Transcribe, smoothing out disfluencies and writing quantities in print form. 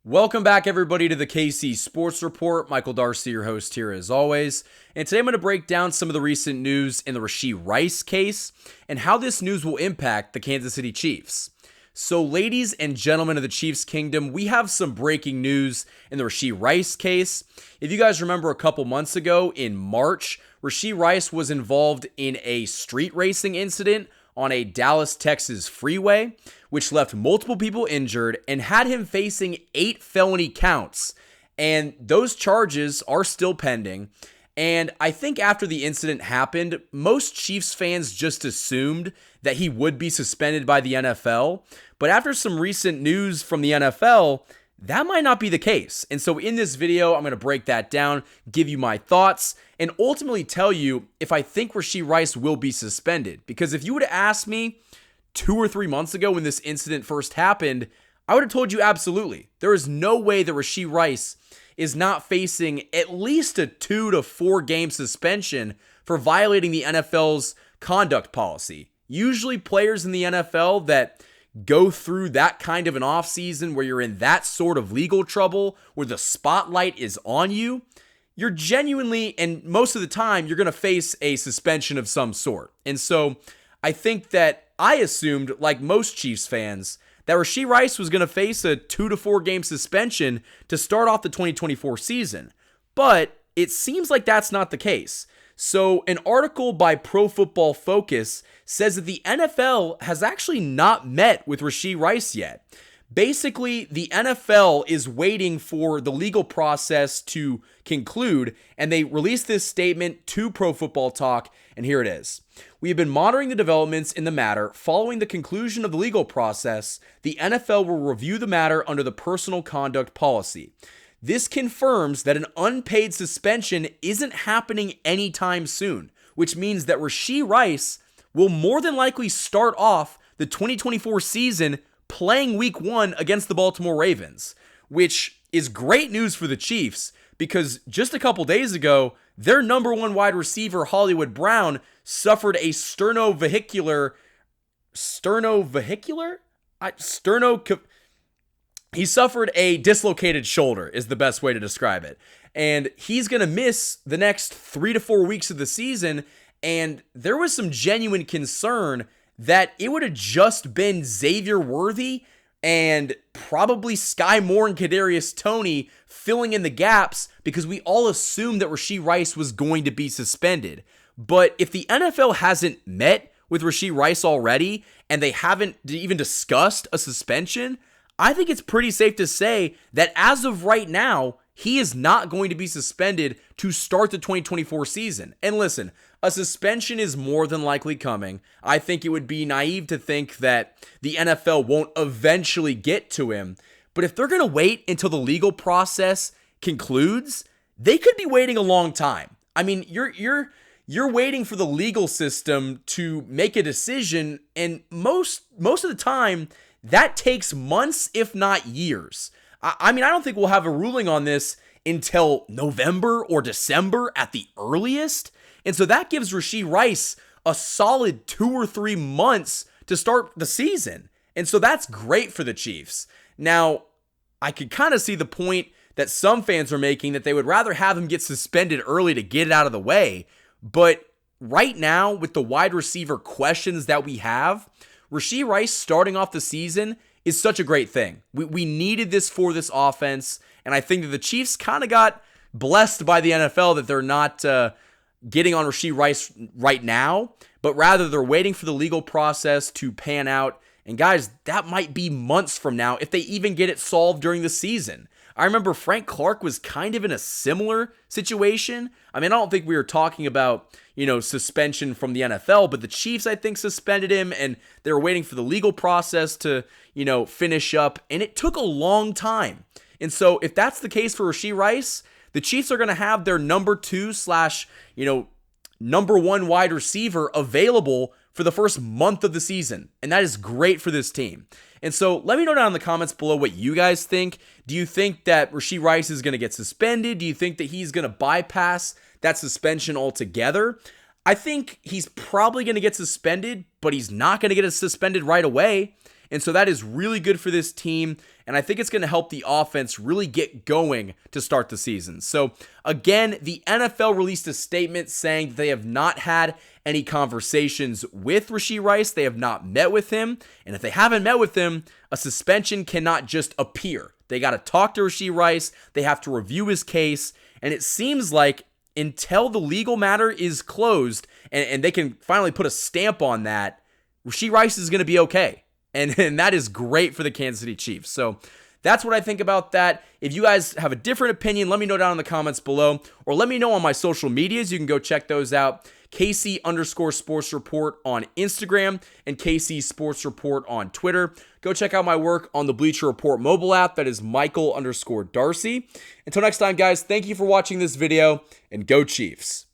Welcome back, everybody, to the KC Sports Report. Michael Darcy, your host here as always. And today I'm going to break down some of the recent news in the Rashee Rice case and how this news will impact the Kansas City Chiefs. So, ladies and gentlemen of the Chiefs Kingdom, we have some breaking news in the Rashee Rice case. If you guys remember a couple months ago in March, Rashee Rice was involved in a street racing incident on a Dallas, Texas freeway, which left multiple people injured and had him facing 8 felony counts. And those charges are still pending. And I think after the incident happened, most Chiefs fans just assumed that he would be suspended by the NFL. But after some recent news from the NFL, that might not be the case. And so in this video, I'm going to break that down, give you my thoughts, and ultimately tell you if I think Rashee Rice will be suspended. Because if you would have asked me 2 or 3 months ago when this incident first happened, I would have told you absolutely. There is no way that Rashee Rice is not facing at least a 2 to 4 game suspension for violating the NFL's conduct policy. Usually players in the NFL that go through that kind of an offseason where you're in that sort of legal trouble, where the spotlight is on you, you're genuinely, and most of the time, you're going to face a suspension of some sort. And so I think that I assumed, like most Chiefs fans, that Rashee Rice was going to face a 2 to 4 game suspension to start off the 2024 season. But it seems like that's not the case. So an article by Pro Football Focus says that the NFL has actually not met with Rashee Rice yet. Basically, the NFL is waiting for the legal process to conclude, and they released this statement to Pro Football Talk, and here it is. We have been monitoring the developments in the matter. Following the conclusion of the legal process, the NFL will review the matter under the personal conduct policy. This confirms that an unpaid suspension isn't happening anytime soon, which means that Rashee Rice will more than likely start off the 2024 season playing week 1 against the Baltimore Ravens, which is great news for the Chiefs because just a couple days ago, their number 1 wide receiver, Hollywood Brown, suffered a he suffered a dislocated shoulder is the best way to describe it. And he's going to miss the next 3 to 4 weeks of the season. And there was some genuine concern that it would have just been Xavier Worthy and probably Sky Moore and Kadarius Toney filling in the gaps because we all assumed that Rashee Rice was going to be suspended. But if the NFL hasn't met with Rashee Rice already and they haven't even discussed a suspension, I think it's pretty safe to say that as of right now, he is not going to be suspended to start the 2024 season. And listen, a suspension is more than likely coming. I think it would be naive to think that the NFL won't eventually get to him. But if they're going to wait until the legal process concludes, they could be waiting a long time. I mean, you're waiting for the legal system to make a decision, and most of the time, that takes months, if not years. I mean, I don't think we'll have a ruling on this until November or December at the earliest. And so that gives Rashee Rice a solid 2 or 3 months to start the season. And so that's great for the Chiefs. Now, I could kind of see the point that some fans are making that they would rather have him get suspended early to get it out of the way. But right now, with the wide receiver questions that we have, Rashee Rice starting off the season is such a great thing. We needed this for this offense, and I think that the Chiefs kind of got blessed by the NFL that they're not getting on Rashee Rice right now, but rather they're waiting for the legal process to pan out. And guys, that might be months from now if they even get it solved during the season. I remember Frank Clark was kind of in a similar situation. I mean, I don't think we were talking about, suspension from the NFL, but the Chiefs, I think, suspended him, and they were waiting for the legal process to, finish up, and it took a long time. And so if that's the case for Rashee Rice, the Chiefs are going to have their number 2 / number 1 wide receiver available for the first month of the season. And that is great for this team. And so let me know down in the comments below what you guys think. Do you think that Rashee Rice is going to get suspended? Do you think that he's going to bypass that suspension altogether? I think he's probably going to get suspended, but he's not going to get suspended right away. And so that is really good for this team. And I think it's going to help the offense really get going to start the season. So again, the NFL released a statement saying that they have not had any conversations with Rashee Rice. They have not met with him. And if they haven't met with him, a suspension cannot just appear. They got to talk to Rashee Rice. They have to review his case. And it seems like until the legal matter is closed and they can finally put a stamp on that, Rashee Rice is going to be okay. And that is great for the Kansas City Chiefs. So that's what I think about that. If you guys have a different opinion, let me know down in the comments below, or let me know on my social medias. You can go check those out. KC_Sports Report on Instagram and KC Sports Report on Twitter. Go check out my work on the Bleacher Report mobile app. That is Michael_Darcy. Until next time, guys, thank you for watching this video, and go Chiefs.